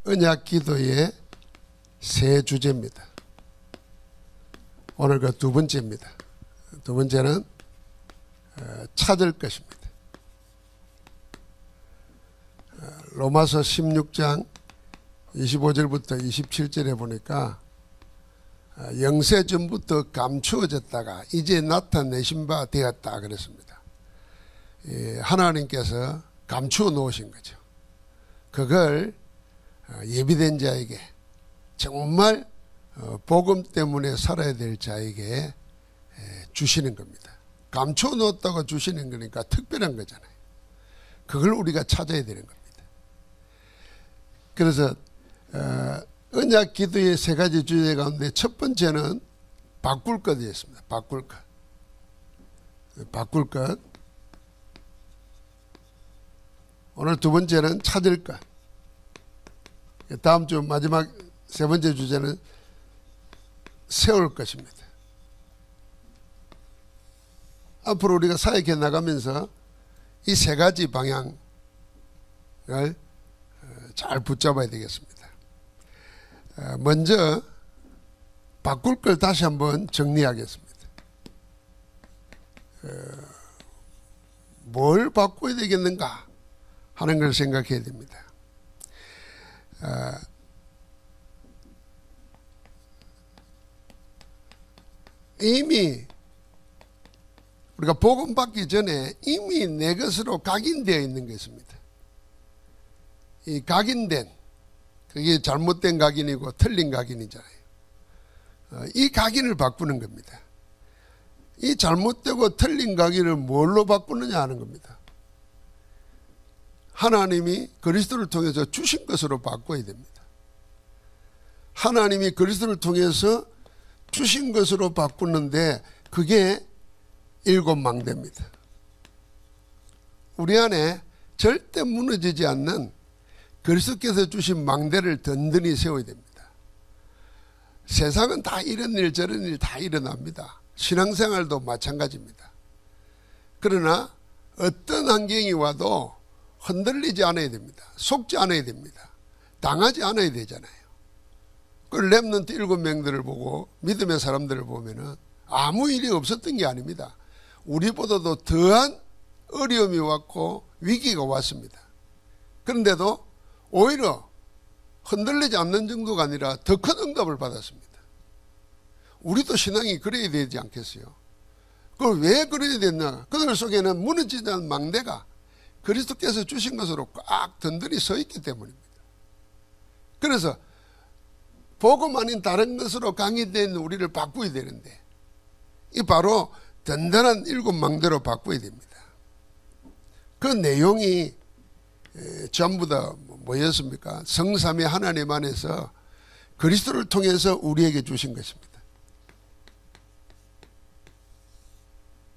언약 기도의 세 주제입니다. 오늘 그 두 번째입니다. 두 번째는 찾을 것입니다. 로마서 16장 25절부터 27절에 보니까 영세 전부터 감추어졌다가 이제 나타내신 바 되었다 그랬습니다. 하나님께서 감추어 놓으신 거죠. 그걸 예비된 자에게, 정말 복음 때문에 살아야 될 자에게 주시는 겁니다. 감추어 놓았다고 주시는 거니까 특별한 거잖아요. 그걸 우리가 찾아야 되는 겁니다. 그래서 언약 기도의 세 가지 주제 가운데 첫 번째는 바꿀 것이었습니다. 바꿀 것. 바꿀 것. 오늘 두 번째는 찾을 것. 다음 주 마지막 세 번째 주제는 세울 것입니다. 앞으로 우리가 사역해 나가면서 이 세 가지 방향을 잘 붙잡아야 되겠습니다. 먼저 바꿀 걸 다시 한번 정리하겠습니다. 뭘 바꿔야 되겠는가 하는 걸 생각해야 됩니다. 이미 우리가 복음 받기 전에 이미 내 것으로 각인되어 있는 것입니다. 이 각인된, 그게 잘못된 각인이고 틀린 각인이잖아요. 이 각인을 바꾸는 겁니다. 이 잘못되고 틀린 각인을 뭘로 바꾸느냐 하는 겁니다. 하나님이 그리스도를 통해서 주신 것으로 바꿔야 됩니다. 하나님이 그리스도를 통해서 주신 것으로 바꾸는데 그게 일곱 망대입니다. 우리 안에 절대 무너지지 않는 그리스도께서 주신 망대를 든든히 세워야 됩니다. 세상은 다 이런 일 저런 일 다 일어납니다. 신앙생활도 마찬가지입니다. 그러나 어떤 환경이 와도 흔들리지 않아야 됩니다. 속지 않아야 됩니다. 당하지 않아야 되잖아요. 그 렘넌트 7명들을 보고 믿음의 사람들을 보면은 아무 일이 없었던 게 아닙니다. 우리보다도 더한 어려움이 왔고 위기가 왔습니다. 그런데도 오히려 흔들리지 않는 정도가 아니라 더 큰 응답을 받았습니다. 우리도 신앙이 그래야 되지 않겠어요? 그걸 왜 그래야 됐나? 그들 속에는 무너지지 않은 망대가 그리스도께서 주신 것으로 꽉 든든히 서 있기 때문입니다. 그래서 복음 아닌 다른 것으로 강의된 우리를 바꾸어야 되는데 이 바로 든든한 일곱 망대로 바꿔야 됩니다. 그 내용이 전부 다 뭐였습니까? 성삼위 하나님 안에서 그리스도를 통해서 우리에게 주신 것입니다.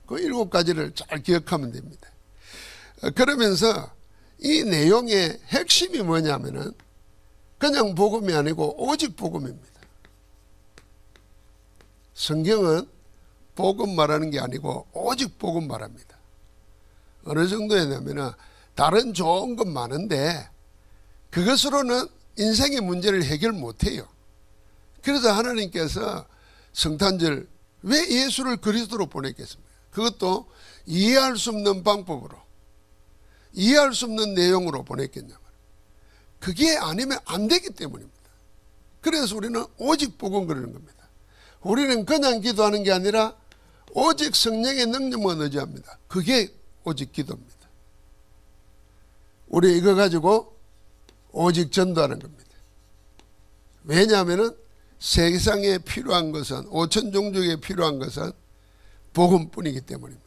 그 일곱 가지를 잘 기억하면 됩니다. 그러면서 이 내용의 핵심이 뭐냐면은 그냥 복음이 아니고 오직 복음입니다. 성경은 복음 말하는 게 아니고 오직 복음 말합니다. 어느 정도였냐면은 다른 좋은 건 많은데 그것으로는 인생의 문제를 해결 못해요. 그래서 하나님께서 성탄절 왜 예수를 그리스도로 보냈겠습니까? 그것도 이해할 수 없는 방법으로, 이해할 수 없는 내용으로 보냈겠냐면 그게 아니면 안 되기 때문입니다. 그래서 우리는 오직 복음 그러는 겁니다. 우리는 그냥 기도하는 게 아니라 오직 성령의 능력만 의지합니다. 그게 오직 기도입니다. 우리 이거 가지고 오직 전도하는 겁니다. 왜냐하면 세상에 필요한 것은, 5천 종족에 필요한 것은 복음뿐이기 때문입니다.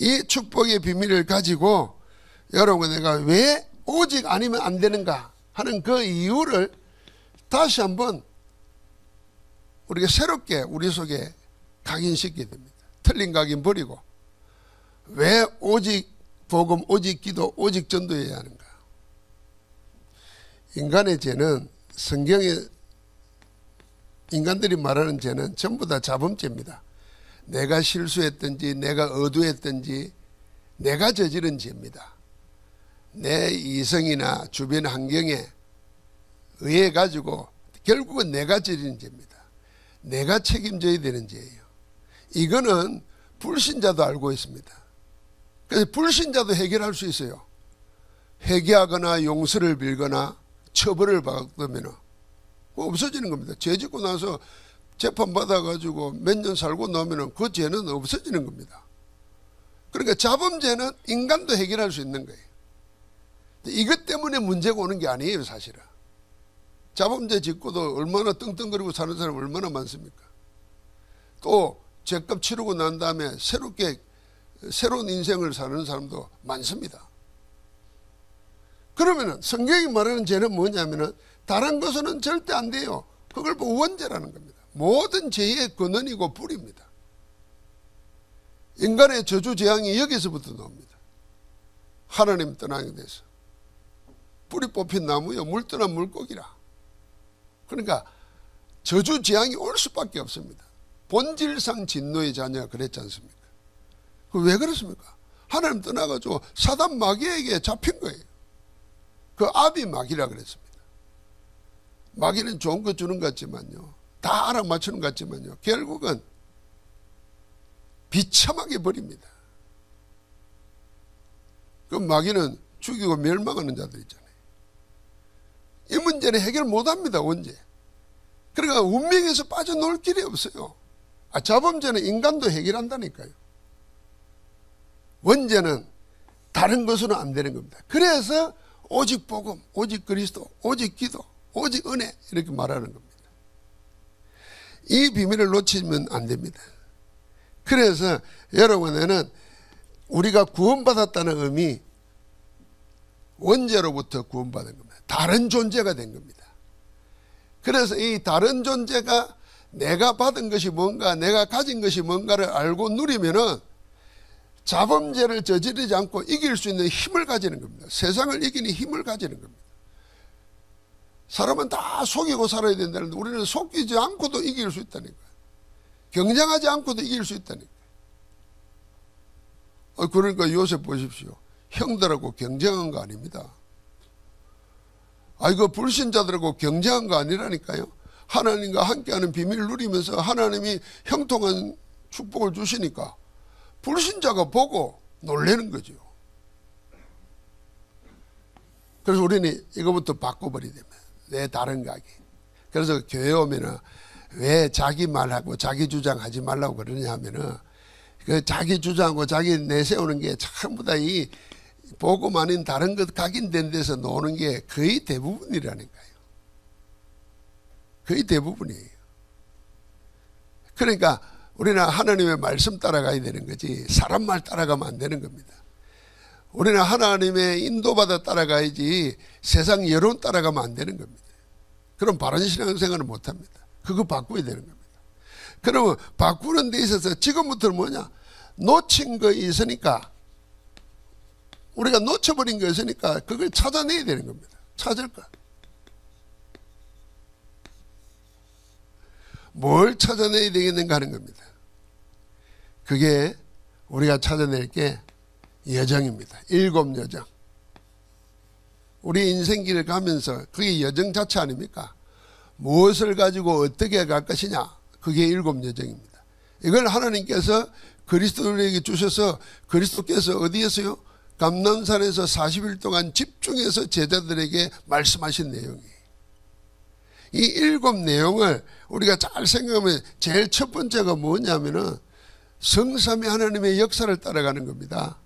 이 축복의 비밀을 가지고 여러분, 내가 왜 오직 아니면 안 되는가 하는 그 이유를 다시 한번 우리가 새롭게 우리 속에 각인시키게 됩니다. 틀린 각인 버리고 왜 오직 복음, 오직 기도, 오직 전도해야 하는가? 인간의 죄는, 성경에 인간들이 말하는 죄는 전부 다 자범죄입니다. 내가 실수했든지 내가 의도했든지 내가 저지른 죄입니다. 내 이성이나 주변 환경에 의해 가지고 결국은 내가 지는 죄입니다. 내가 책임져야 되는 죄예요. 이거는 불신자도 알고 있습니다. 그래서 불신자도 해결할 수 있어요. 회개하거나 용서를 빌거나 처벌을 받으면 없어지는 겁니다. 죄 짓고 나서 재판받아가지고 몇 년 살고 나면 그 죄는 없어지는 겁니다. 그러니까 자범죄는 인간도 해결할 수 있는 거예요. 이것 때문에 문제가 오는 게 아니에요, 사실은. 자범죄 짓고도 얼마나 떵떵거리고 사는 사람 얼마나 많습니까? 또 죄값 치르고 난 다음에 새로운 인생을 사는 사람도 많습니다. 그러면은 성경이 말하는 죄는 뭐냐면은 다른 것은 절대 안 돼요. 그걸 원죄라는 겁니다. 모든 죄의 근원이고 뿌리입니다. 인간의 저주 재앙이 여기서부터 나옵니다. 하나님 떠나게 돼서. 뿌리 뽑힌 나무요, 물 떠난 물고기라. 그러니까 저주 재앙이 올 수밖에 없습니다. 본질상 진노의 자녀가 그랬지 않습니까? 왜 그렇습니까? 하나님 떠나가지고 사단 마귀에게 잡힌 거예요. 그 압이 마귀라 그랬습니다. 마귀는 좋은 거 주는 것 같지만요, 다 알아맞추는 것 같지만요, 결국은 비참하게 버립니다. 그 마귀는 죽이고 멸망하는 자들 있잖아요. 이 문제는 해결 못합니다. 언제? 그러니까 운명에서 빠져나올 길이 없어요. 자범죄는 인간도 해결한다니까요. 원죄는 다른 것으로는 안 되는 겁니다. 그래서 오직 복음, 오직 그리스도, 오직 기도, 오직 은혜 이렇게 말하는 겁니다. 이 비밀을 놓치면 안 됩니다. 그래서 여러분에는 우리가 구원받았다는 의미, 원죄로부터 구원받은 겁니다. 다른 존재가 된 겁니다. 그래서 이 다른 존재가 내가 받은 것이 뭔가, 내가 가진 것이 뭔가를 알고 누리면은 자범죄를 저지르지 않고 이길 수 있는 힘을 가지는 겁니다. 세상을 이기는 힘을 가지는 겁니다. 사람은 다 속이고 살아야 된다는데 우리는 속이지 않고도 이길 수 있다니까요. 경쟁하지 않고도 이길 수 있다니까요. 그러니까 요셉 보십시오. 형들하고 경쟁한 거 아닙니다. 이거 불신자들하고 경쟁한 거 아니라니까요. 하나님과 함께하는 비밀을 누리면서 하나님이 형통한 축복을 주시니까 불신자가 보고 놀라는 거죠. 그래서 우리는 이거부터 바꿔버리야 됩니다. 내 다른 가게. 그래서 교회 오면은 왜 자기 말하고 자기 주장하지 말라고 그러냐 하면은 그 자기 주장하고 자기 내세우는 게 전부 다 이 복음 아닌 다른 것 각인된 데서 노는 게 거의 대부분이라니까요. 거의 대부분이에요. 그러니까 우리는 하나님의 말씀 따라가야 되는 거지 사람 말 따라가면 안 되는 겁니다. 우리는 하나님의 인도받아 따라가야지 세상 여론 따라가면 안 되는 겁니다. 그럼 바른 신앙생활을 못합니다. 그거 바꿔야 되는 겁니다. 그러면 바꾸는 데 있어서 지금부터는 뭐냐, 놓친 거 있으니까, 우리가 놓쳐버린 거 있으니까 그걸 찾아내야 되는 겁니다. 찾을 거. 뭘 찾아내야 되겠는가 하는 겁니다. 그게 우리가 찾아낼 게 여정입니다. 7 여정. 우리 인생길을 가면서 그게 여정 자체 아닙니까? 무엇을 가지고 어떻게 갈 것이냐, 그게 7 여정입니다. 이걸 하나님께서 그리스도에게 주셔서 그리스도께서 어디에서요? 감람산에서 40일 동안 집중해서 제자들에게 말씀하신 내용이에요. 이 7 내용을 우리가 잘 생각하면 제일 첫 번째가 뭐냐면은 성삼위 하나님의 역사를 따라가는 겁니다.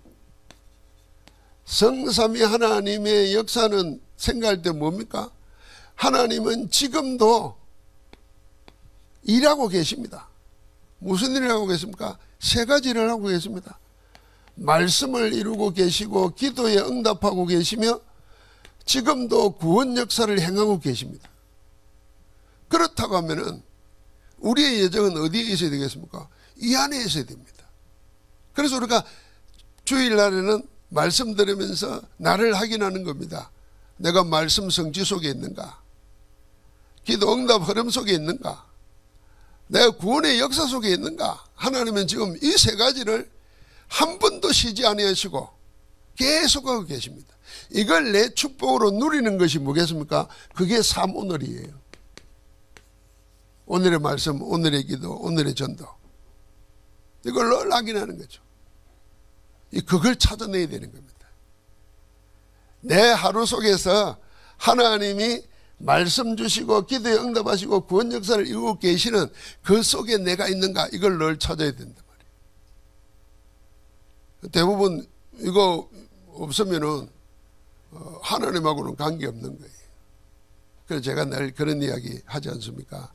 성삼위 하나님의 역사는 생각할 때 뭡니까? 하나님은 지금도 일하고 계십니다. 무슨 일을 하고 계십니까? 3가지를 하고 계십니다. 말씀을 이루고 계시고 기도에 응답하고 계시며 지금도 구원 역사를 행하고 계십니다. 그렇다고 하면은 우리의 예정은 어디에 있어야 되겠습니까? 이 안에 있어야 됩니다. 그래서 우리가 주일날에는 말씀 들으면서 나를 확인하는 겁니다. 내가 말씀 성취 속에 있는가? 기도 응답 흐름 속에 있는가? 내가 구원의 역사 속에 있는가? 하나님은 지금 이 3가지를 한 번도 쉬지 아니하시고 계속 하고 계십니다. 이걸 내 축복으로 누리는 것이 뭐겠습니까? 그게 삶 오늘이에요. 오늘의 말씀, 오늘의 기도, 오늘의 전도. 이걸 늘 확인하는 거죠. 그걸 찾아내야 되는 겁니다. 내 하루 속에서 하나님이 말씀 주시고 기도에 응답하시고 구원 역사를 이루고 계시는 그 속에 내가 있는가, 이걸 늘 찾아야 된단 말이에요. 대부분 이거 없으면은 하나님하고는 관계없는 거예요. 그래서 제가 늘 그런 이야기 하지 않습니까?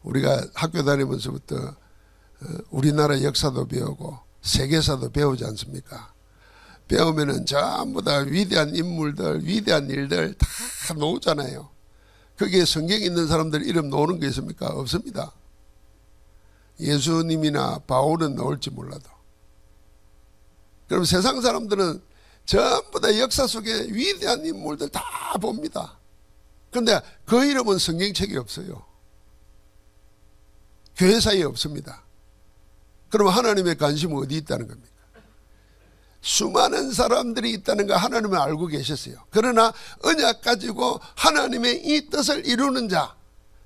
우리가 학교 다니면서부터 우리나라 역사도 배우고 세계사도 배우지 않습니까? 배우면은 전부 다 위대한 인물들, 위대한 일들 다 나오잖아요. 거기에 성경에 있는 사람들 이름 나오는 게 있습니까? 없습니다. 예수님이나 바울은 나올지 몰라도. 그럼 세상 사람들은 전부 다 역사 속에 위대한 인물들 다 봅니다. 그런데 그 이름은 성경책에 없어요. 교회사에 없습니다. 그럼 하나님의 관심은 어디 있다는 겁니까? 수많은 사람들이 있다는 거 하나님은 알고 계셨어요. 그러나 언약 가지고 하나님의 이 뜻을 이루는 자,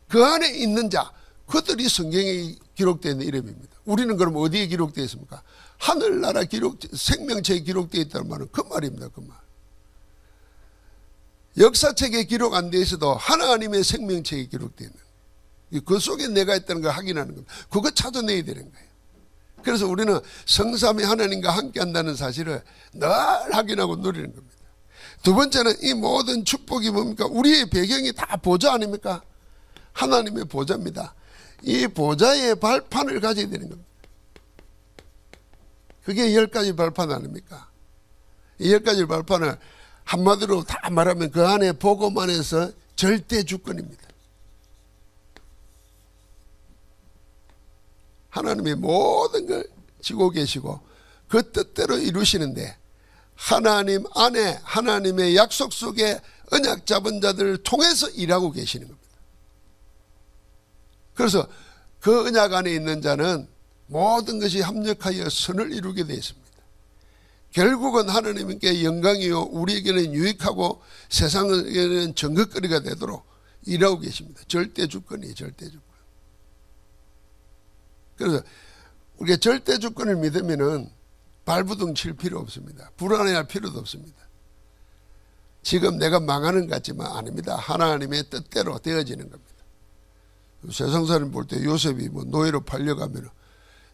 그 안에 있는 자, 그들이 성경에 기록되어 있는 이름입니다. 우리는 그럼 어디에 기록되어 있습니까? 하늘나라 생명책에 기록되어 있다는 말은 그 말입니다. 그 말. 역사책에 기록 안 되어 있어도 하나님의 생명책에 기록되어 있는, 그 속에 내가 있다는 걸 확인하는 겁니다. 그거 찾아내야 되는 거예요. 그래서 우리는 성삼위 하나님과 함께 한다는 사실을 늘 확인하고 누리는 겁니다. 두 번째는 이 모든 축복이 뭡니까? 우리의 배경이 다 보좌 아닙니까? 하나님의 보좌입니다. 이 보좌의 발판을 가져야 되는 겁니다. 그게 10가지 발판 아닙니까? 이 10가지 발판을 한마디로 다 말하면 그 안에 복음안에서 절대 주권입니다. 하나님의 모든 걸 지고 계시고 그 뜻대로 이루시는데, 하나님 안에 하나님의 약속 속에 언약 잡은 자들을 통해서 일하고 계시는 겁니다. 그래서 그 언약 안에 있는 자는 모든 것이 합력하여 선을 이루게 되어 있습니다. 결국은 하나님께 영광이요 우리에게는 유익하고 세상에게는 정극거리가 되도록 일하고 계십니다. 절대 주권이에요. 절대 주권. 그래서 우리가 절대 주권을 믿으면은 발부둥 칠 필요 없습니다. 불안해할 필요도 없습니다. 지금 내가 망하는 것 같지만 아닙니다. 하나님의 뜻대로 되어지는 겁니다. 세상 사람 볼 때 요셉이 뭐 노예로 팔려가면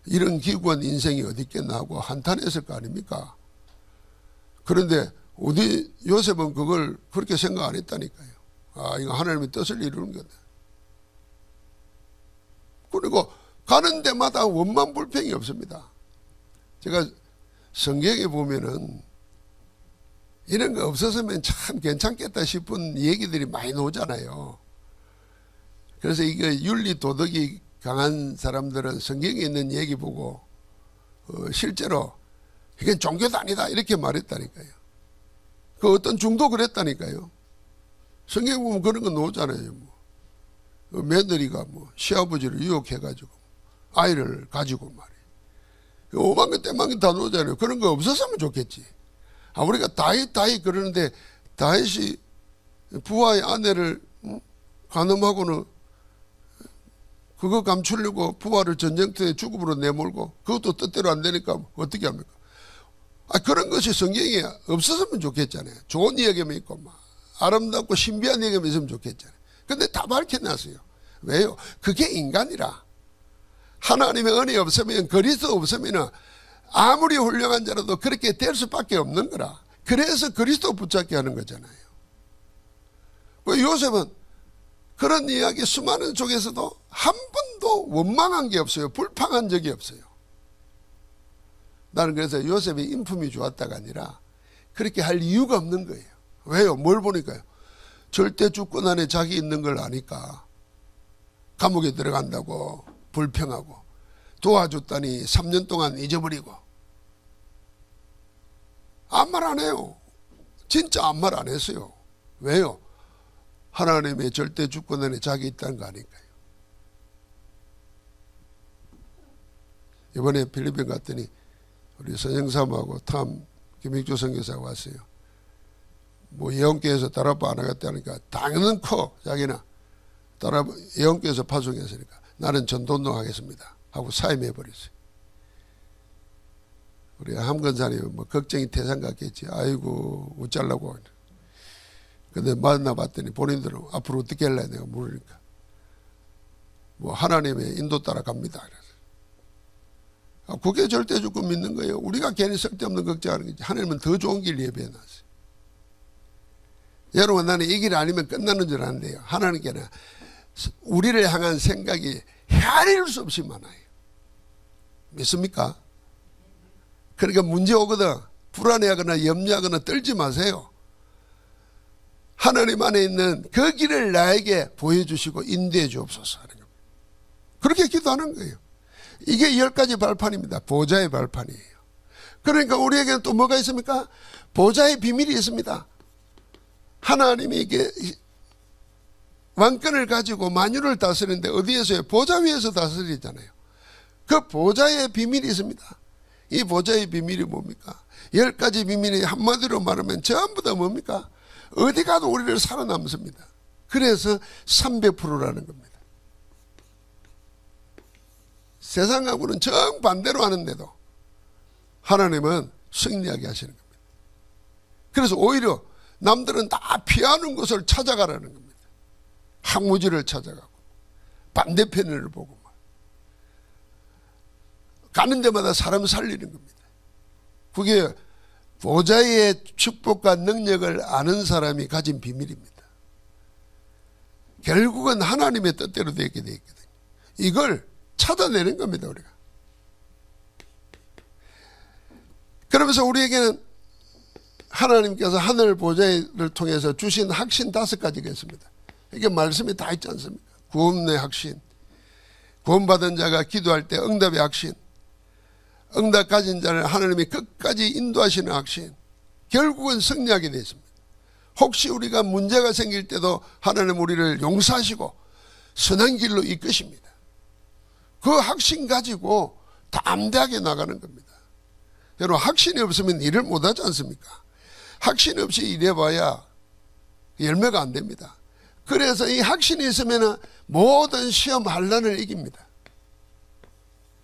이런 기구한 인생이 어디 있겠나 하고 한탄했을 거 아닙니까? 그런데 어디 요셉은 그걸 그렇게 생각 안 했다니까요. 아, 이거 하나님의 뜻을 이루는 거다. 그리고 가는 데마다 원망 불평이 없습니다. 제가 성경에 보면은 이런 거 없었으면 참 괜찮겠다 싶은 얘기들이 많이 나오잖아요. 그래서 이거 윤리 도덕이 강한 사람들은 성경에 있는 얘기 보고 실제로 이건 종교도 아니다 이렇게 말했다니까요. 그 어떤 중도 그랬다니까요. 성경 보면 그런 거 나오잖아요. 뭐. 며느리가 뭐 시아버지를 유혹해가지고 아이를 가지고 말이에요. 오만 개 때만 개 다 나오잖아요. 그런 거 없었으면 좋겠지. 아, 우리가 다윗 그러는데 다윗이 부하의 아내를 간음하고는 그거 감추려고 부하를 전쟁터에 죽음으로 내몰고 그것도 뜻대로 안 되니까 어떻게 합니까? 아, 그런 것이 성경에 없었으면 좋겠잖아요. 좋은 이야기만 있고 막 아름답고 신비한 이야기만 있으면 좋겠잖아요. 근데 다 밝혀놨어요. 왜요? 그게 인간이라. 하나님의 은혜 없으면, 그리스도 없으면 아무리 훌륭한 자라도 그렇게 될 수밖에 없는 거라. 그래서 그리스도 붙잡게 하는 거잖아요. 요셉은 그런 이야기 수많은 쪽에서도 한 번도 원망한 게 없어요. 불평한 적이 없어요. 나는 그래서 요셉이 인품이 좋았다가 아니라 그렇게 할 이유가 없는 거예요. 왜요? 뭘 보니까요? 절대 주권 안에 자기 있는 걸 아니까 감옥에 들어간다고 불평하고 도와줬다니 3년 동안 잊어버리고 아무 말 안 해요. 진짜 아무 말 안 했어요. 왜요? 하나님의 절대 주권 안에 자기 있다는 거 아닐까요? 이번에 필리핀 갔더니 우리 선영삼하고 탐 김익주 선교사가 왔어요. 뭐 예언교회에서 딸아빠 안 하겠다니까 당연히 커 자기는 딸아빠 예언교회에서 파송했으니까 나는 전도운동 하겠습니다 하고 사임해버렸어요. 우리 함건사님 뭐 걱정이 태산 같겠지. 아이고 어쩌려고. 근데 만나봤더니 본인들은 앞으로 어떻게 할래 내가 물으니까 뭐 하나님의 인도 따라 갑니다. 그래서 그게 절대 주권 믿는 거예요. 우리가 괜히 쓸데없는 걱정하는 거지. 하나님은 더 좋은 길 예비해놨어요. 여러분 나는 이 길 아니면 끝나는 줄 아는데요. 하나님께는 우리를 향한 생각이 헤아릴 수 없이 많아요. 믿습니까? 그러니까 문제 오거든 불안해하거나 염려하거나 떨지 마세요. 하나님 안에 있는 그 길을 나에게 보여주시고 인도해 주옵소서 하는 겁니다. 그렇게 기도하는 거예요. 이게 10가지 발판입니다. 보좌의 발판이에요. 그러니까 우리에게는 또 뭐가 있습니까? 보좌의 비밀이 있습니다. 하나님이 이게 왕권을 가지고 만유를 다스리는데 어디에서요? 보좌 위에서 다스리잖아요. 그 보좌의 비밀이 있습니다. 이 보좌의 비밀이 뭡니까? 10가지 비밀이 한마디로 말하면 전부 다 뭡니까? 어디 가도 우리를 살아남습니다. 그래서 300%라는 겁니다. 세상하고는 정반대로 하는데도 하나님은 승리하게 하시는 겁니다. 그래서 오히려 남들은 다 피하는 것을 찾아가라는 겁니다. 항무지를 찾아가고 반대편을 보고 막. 가는 데마다 사람 살리는 겁니다. 그게 보좌의 축복과 능력을 아는 사람이 가진 비밀입니다. 결국은 하나님의 뜻대로 되게 되어 있거든요. 이걸 찾아내는 겁니다. 우리가. 그러면서 우리에게는 하나님께서 하늘 보좌를 통해서 주신 확신 5가지가 있습니다. 이게 말씀이 다 있지 않습니까? 구원의 확신, 구원받은 자가 기도할 때 응답의 확신, 응답 가진 자를 하나님이 끝까지 인도하시는 확신, 결국은 승리하게 되어 있습니다. 혹시 우리가 문제가 생길 때도 하나님 우리를 용서하시고 선한 길로 이끄십니다. 그 확신 가지고 담대하게 나가는 겁니다. 여러분 확신이 없으면 일을 못하지 않습니까? 확신이 없이 일해봐야 열매가 안 됩니다. 그래서 이 확신이 있으면 모든 시험 환난을 이깁니다.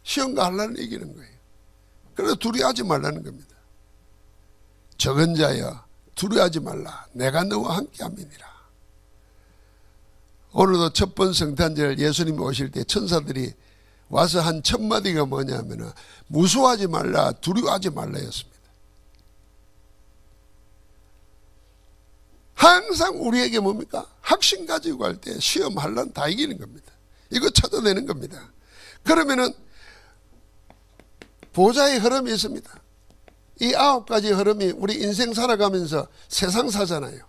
시험과 환난을 이기는 거예요. 그래서 두려워하지 말라는 겁니다. 적은 자여 두려워하지 말라. 내가 너와 함께함이니라. 오늘도 첫 번 성탄절 예수님이 오실 때 천사들이 와서 한 첫 마디가 뭐냐면 무서워하지 말라 두려워하지 말라였습니다. 항상 우리에게 뭡니까? 확신 가지고 할 때 시험 환난 다 이기는 겁니다. 이거 찾아내는 겁니다. 그러면은 보좌의 흐름이 있습니다. 이 9가지 흐름이 우리 인생 살아가면서 세상사잖아요.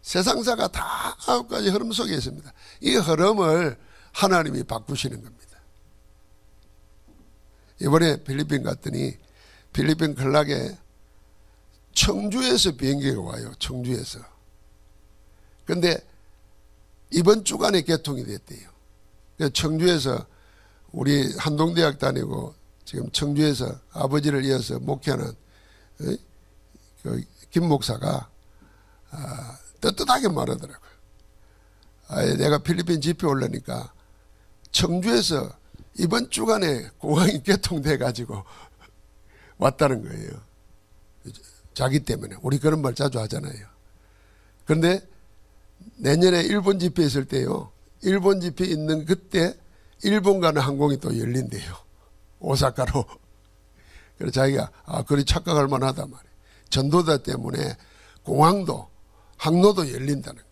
세상사가 다 9가지 흐름 속에 있습니다. 이 흐름을 하나님이 바꾸시는 겁니다. 이번에 필리핀 갔더니 필리핀 클락에 청주에서 비행기가 와요. 청주에서. 근데 이번 주간에 개통이 됐대요. 청주에서 우리 한동대학 다니고 지금 청주에서 아버지를 이어서 목회하는 김 목사가 떳떳하게 말하더라고요. 내가 필리핀 집회 올라니까 청주에서 이번 주간에 공항이 개통돼 가지고 왔다는 거예요. 자기 때문에. 우리 그런 말 자주 하잖아요. 그런데 내년에 일본 집회 있을 때요. 일본 집회 있는 그때 일본 가는 항공이 또 열린대요. 오사카로. 그래서 자기가 그리 착각할 만하다 말이에요. 전도자 때문에 공항도 항로도 열린다는 거예요.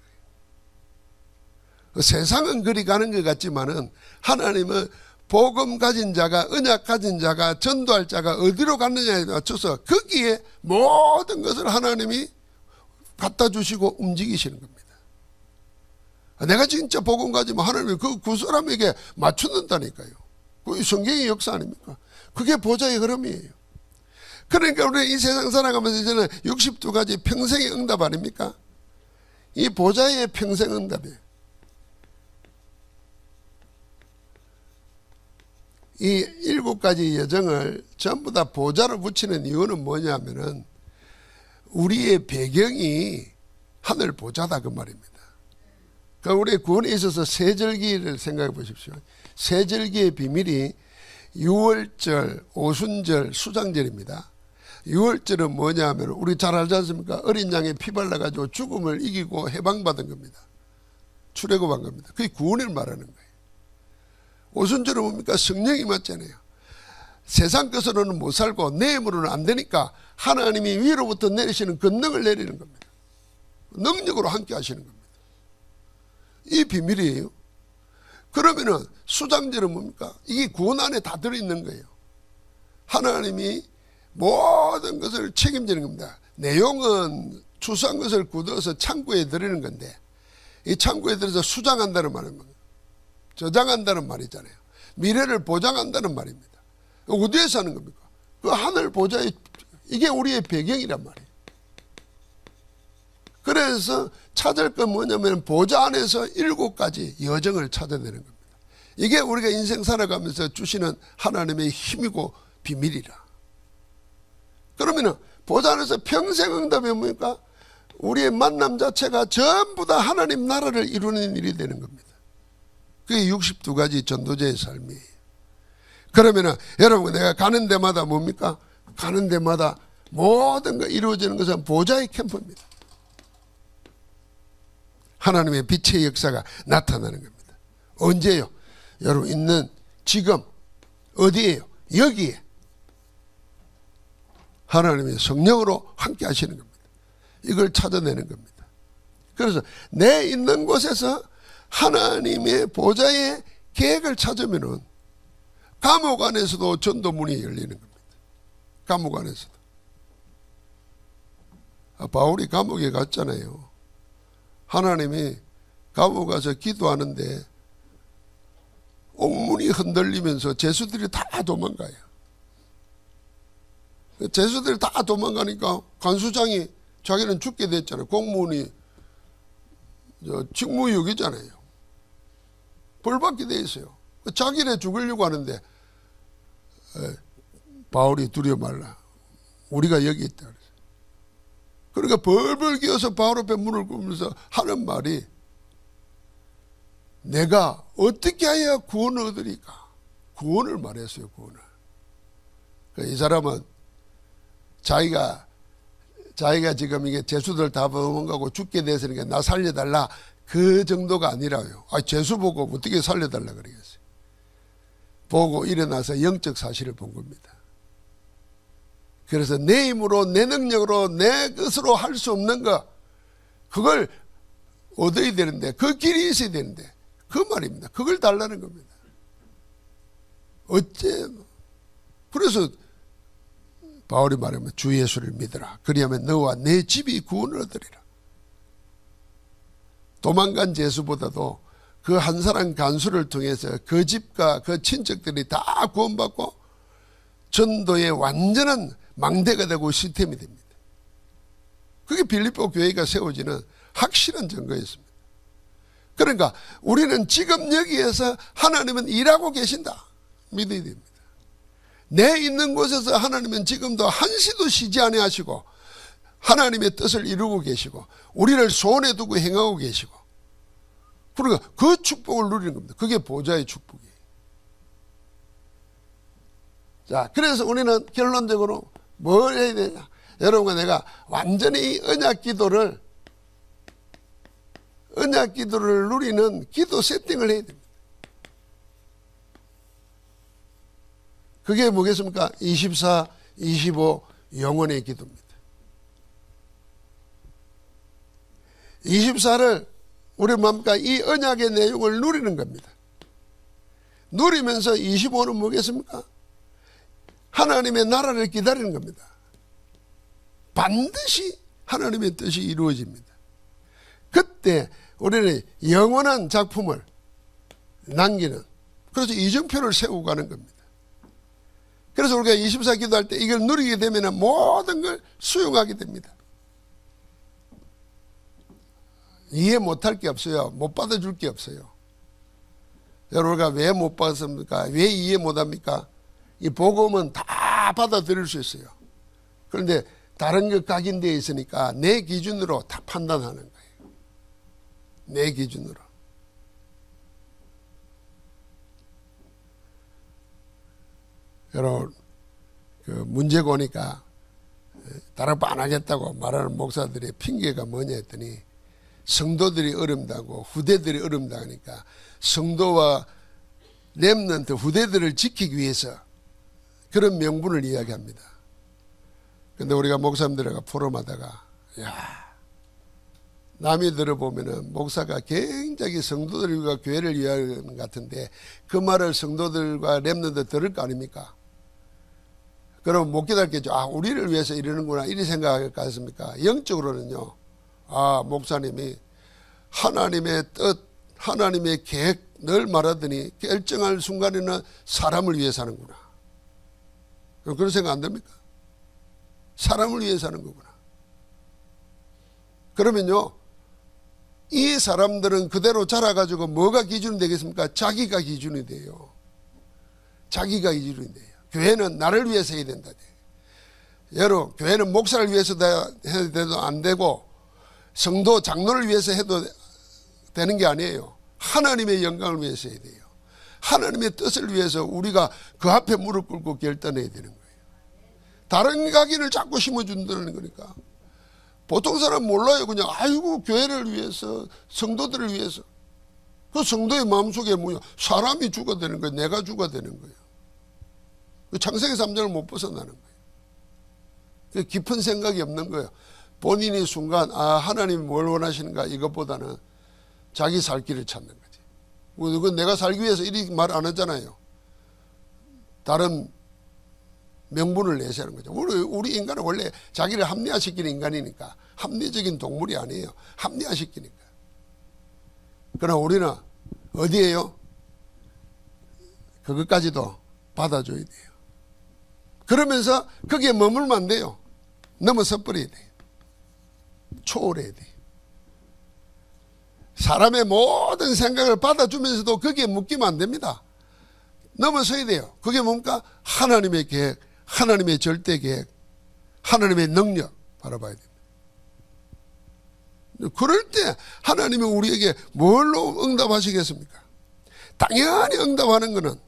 세상은 그리 가는 것 같지만은 하나님은 복음 가진 자가 언약 가진 자가 전도할 자가 어디로 갔느냐에 맞춰서 거기에 모든 것을 하나님이 갖다 주시고 움직이시는 겁니다. 내가 진짜 복음 가지면 하나님이 그 사람에게 맞추는다니까요. 그 성경의 역사 아닙니까? 그게 보좌의 흐름이에요. 그러니까 우리 이 세상 살아가면서 이제는 62가지 평생의 응답 아닙니까? 이 보좌의 평생 응답이에요. 이 7가지 여정을 전부 다 보좌로 붙이는 이유는 뭐냐면은 우리의 배경이 하늘 보좌다 그 말입니다. 그러니까 우리의 구원에 있어서 세절기를 생각해 보십시오. 세절기의 비밀이 유월절, 오순절, 수장절입니다. 유월절은 뭐냐 하면 우리 잘 알지 않습니까? 어린 양에 피 발라가지고 죽음을 이기고 해방받은 겁니다. 출애굽한 겁니다. 그게 구원을 말하는 거예요. 오순절은 뭡니까? 성령이 맞잖아요. 세상 것으로는 못 살고 내 힘으로는 안 되니까 하나님이 위로부터 내리시는 권능을 내리는 겁니다. 능력으로 함께 하시는 겁니다. 이 비밀이에요. 그러면은 수장절은 뭡니까? 이게 구원 안에 다 들어있는 거예요. 하나님이 모든 것을 책임지는 겁니다. 내용은 추수한 것을 굳어서 창고에 들이는 건데 이 창고에 들어서 수장한다는 말은 저장한다는 말이잖아요. 미래를 보장한다는 말입니다. 어디에서 하는 겁니까? 그 하늘 보좌에 이게 우리의 배경이란 말이에요. 그래서 찾을 건 뭐냐면 보좌 안에서 7가지 여정을 찾아내는 겁니다. 이게 우리가 인생 살아가면서 주시는 하나님의 힘이고 비밀이라. 그러면은 보좌 안에서 평생 응답이 뭡니까? 우리의 만남 자체가 전부 다 하나님 나라를 이루는 일이 되는 겁니다. 그게 62가지 전도자의 삶이에요. 그러면은 여러분 내가 가는 데마다 뭡니까? 가는 데마다 모든 거 이루어지는 것은 보좌의 캠프입니다. 하나님의 빛의 역사가 나타나는 겁니다. 언제요? 여러분 있는 지금 어디에요? 여기에 하나님의 성령으로 함께 하시는 겁니다. 이걸 찾아내는 겁니다. 그래서 내 있는 곳에서 하나님의 보좌의 계획을 찾으면은 감옥 안에서도 전도문이 열리는 겁니다. 감옥 안에서도. 바울이 감옥에 갔잖아요. 하나님이 감옥 가서 기도하는데 옥문이 흔들리면서 죄수들이 다 도망가요. 죄수들이 다 도망가니까 간수장이 자기는 죽게 됐잖아요. 공무원이 직무유기잖아요. 벌받게 돼 있어요. 자기네 죽으려고 하는데 바울이 두려워 말라. 우리가 여기 있다. 그러니까 벌벌 기어서 바울 앞에 문을 굽면서 하는 말이 내가 어떻게 해야 구원을 얻으리까? 구원을 말했어요. 구원을. 이 사람은 자기가 지금 이게 죄수들 다 도망가고 죽게 됐으니까 나 살려달라 그 정도가 아니라요. 죄수 보고 어떻게 살려달라 그러겠어요. 보고 일어나서 영적 사실을 본 겁니다. 그래서 내 힘으로 내 능력으로 내 것으로 할 수 없는 거 그걸 얻어야 되는데 그 길이 있어야 되는데 그 말입니다. 그걸 달라는 겁니다. 어째 그래서 바울이 말하면 주 예수를 믿으라. 그리하면 너와 내 집이 구원을 얻으리라. 도망간 죄수보다도 그 한 사람 간수를 통해서 그 집과 그 친척들이 다 구원받고 전도의 완전한 망대가 되고 시스템이 됩니다. 그게 빌립보 교회가 세워지는 확실한 증거였습니다. 그러니까 우리는 지금 여기에서 하나님은 일하고 계신다. 믿어야 됩니다. 내 있는 곳에서 하나님은 지금도 한시도 쉬지 아니하시고 하나님의 뜻을 이루고 계시고 우리를 소원에 두고 행하고 계시고 그러니까 그 축복을 누리는 겁니다. 그게 보좌의 축복이에요. 자, 그래서 우리는 결론적으로 뭘 해야 되냐? 여러분과 내가 완전히 언약 기도를 누리는 기도 세팅을 해야 됩니다. 그게 뭐겠습니까? 24, 25 영혼의 기도입니다. 24를 우리 뭡니까? 이 언약의 내용을 누리는 겁니다. 누리면서 25는 뭐겠습니까? 하나님의 나라를 기다리는 겁니다. 반드시 하나님의 뜻이 이루어집니다. 그때 우리는 영원한 작품을 남기는 그래서 이정표를 세우고 가는 겁니다. 그래서 우리가 24 기도할 때 이걸 누리게 되면 모든 걸 수용하게 됩니다. 이해 못할 게 없어요. 못 받아줄 게 없어요. 여러분가 왜 못 받습니까? 왜 이해 못합니까? 이 복음은 다 받아들일 수 있어요. 그런데 다른 것 각인되어 있으니까 내 기준으로 다 판단하는 거예요. 내 기준으로. 여러분 그 문제가 오니까 다른 거 안 하겠다고 말하는 목사들의 핑계가 뭐냐 했더니 성도들이 어렵다고 후대들이 어렵다 하니까 성도와 렘넌트 후대들을 지키기 위해서 그런 명분을 이야기합니다. 근데 우리가 목사님들과 포럼하다가 남이 들어보면은 목사가 굉장히 성도들과 교회를 위하는 것 같은데 그 말을 성도들과 렘넌트 들을 거 아닙니까? 그럼 못 깨닫겠죠. 우리를 위해서 이러는구나 이렇게 생각할 것 같습니까? 영적으로는요. 목사님이 하나님의 뜻, 하나님의 계획 늘 말하더니 결정할 순간에는 사람을 위해 사는구나. 그런 생각 안 됩니까? 사람을 위해 사는 거구나. 그러면요, 이 사람들은 그대로 자라가지고 뭐가 기준이 되겠습니까? 자기가 기준이 돼요. 자기가 기준이 돼요. 교회는 나를 위해서 해야 된다. 여러분, 교회는 목사를 위해서 해도 안 되고 성도 장로를 위해서 해도 되는 게 아니에요. 하나님의 영광을 위해서 해야 돼요. 하나님의 뜻을 위해서 우리가 그 앞에 무릎 꿇고 결단해야 되는 거예요. 다른 각인을 자꾸 심어준다는 거니까. 보통 사람 몰라요. 그냥 아이고 교회를 위해서 성도들을 위해서. 그 성도의 마음속에 뭐냐, 사람이 주가 되는 거예요. 내가 주가 되는 거예요. 창세기 3장을 못 벗어나는 거예요. 깊은 생각이 없는 거예요. 본인이 순간 하나님이 뭘 원하시는가 이것보다는 자기 살 길을 찾는 거지. 그건 내가 살기 위해서 이렇게 말 안 하잖아요. 다른 명분을 내세야 하는 거죠. 우리 인간은 원래 자기를 합리화시키는 인간이니까 합리적인 동물이 아니에요. 합리화시키니까. 그러나 우리는 어디에요? 그것까지도 받아줘야 돼요. 그러면서 거기에 머물면 안 돼요. 넘어서 버려야 돼요. 초월해야 돼요. 사람의 모든 생각을 받아주면서도 거기에 묶이면 안 됩니다. 넘어서야 돼요. 그게 뭡니까? 하나님의 계획, 하나님의 절대 계획, 하나님의 능력 바라봐야 됩니다. 그럴 때 하나님이 우리에게 뭘로 응답하시겠습니까? 당연히 응답하는 것은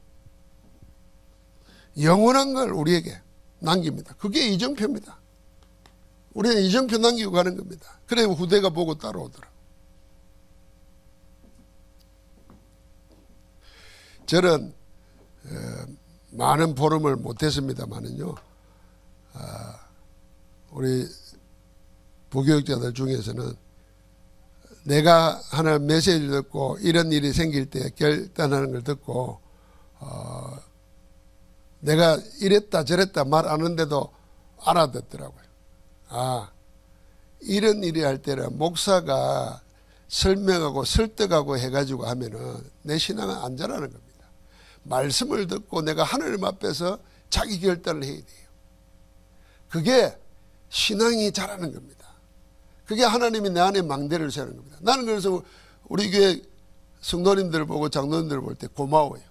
영원한 걸 우리에게 남깁니다. 그게 이정표입니다. 우리는 이정표 남기고 가는 겁니다. 그래 후대가 보고 따라오더라. 저는 많은 포럼을 못했습니다만은요, 우리 부교육자들 중에서는 내가 하나님 메시지를 듣고 이런 일이 생길 때 결단하는 걸 듣고 내가 이랬다 저랬다 말 안 하는데도 알아듣더라고요. 이런 일이 할 때는 목사가 설명하고 설득하고 해가지고 하면은 내 신앙은 안 자라는 겁니다. 말씀을 듣고 내가 하나님 앞에서 자기 결단을 해야 돼요. 그게 신앙이 자라는 겁니다. 그게 하나님이 내 안에 망대를 세우는 겁니다. 나는 그래서 우리 교회 성도님들 보고 장로님들 볼 때 고마워요.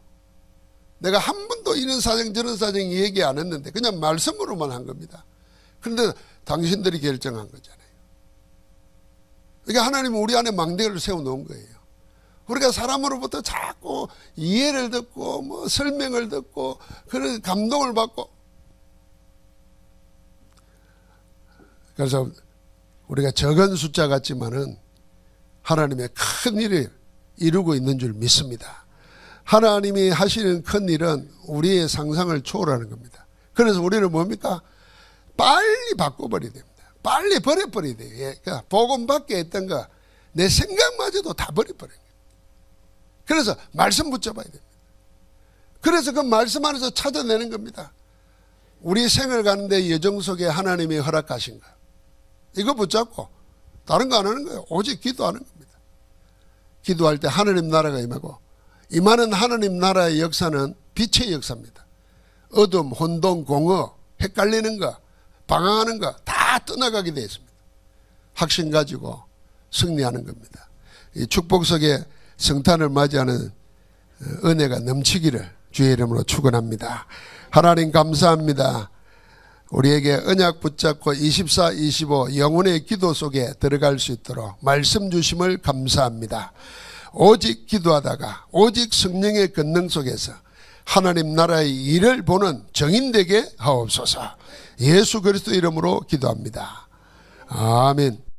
내가 한 번도 이런 사정 저런 사정 얘기 안 했는데 그냥 말씀으로만 한 겁니다. 그런데 당신들이 결정한 거잖아요. 그러니까 하나님은 우리 안에 망대를 세워놓은 거예요. 우리가 사람으로부터 자꾸 이해를 듣고 뭐 설명을 듣고 그런 감동을 받고, 그래서 우리가 적은 숫자 같지만은 하나님의 큰 일을 이루고 있는 줄 믿습니다. 하나님이 하시는 큰 일은 우리의 상상을 초월하는 겁니다. 그래서 우리는 뭡니까? 빨리 바꿔버려야 됩니다. 빨리 버려버려야 돼요. 그러니까 복음 밖에 있던 거 내 생각마저도 다 버려버려요. 그래서 말씀 붙잡아야 됩니다. 그래서 그 말씀 안에서 찾아내는 겁니다. 우리 생을 가는데 여정 속에 하나님이 허락하신 거, 이거 붙잡고 다른 거 안 하는 거예요. 오직 기도하는 겁니다. 기도할 때 하나님 나라가 임하고, 임하는 하나님 나라의 역사는 빛의 역사입니다. 어둠, 혼돈, 공허, 헷갈리는 거, 방황하는 거 다 떠나가게 되어 있습니다. 확신 가지고 승리하는 겁니다. 이 축복석에 성탄을 맞이하는 은혜가 넘치기를 주의 이름으로 축원합니다. 하나님 감사합니다. 우리에게 언약 붙잡고 24, 25 영혼의 기도 속에 들어갈 수 있도록 말씀 주심을 감사합니다. 오직 기도하다가 오직 성령의 권능 속에서 하나님 나라의 일을 보는 정인되게 하옵소서. 예수 그리스도 이름으로 기도합니다. 아멘.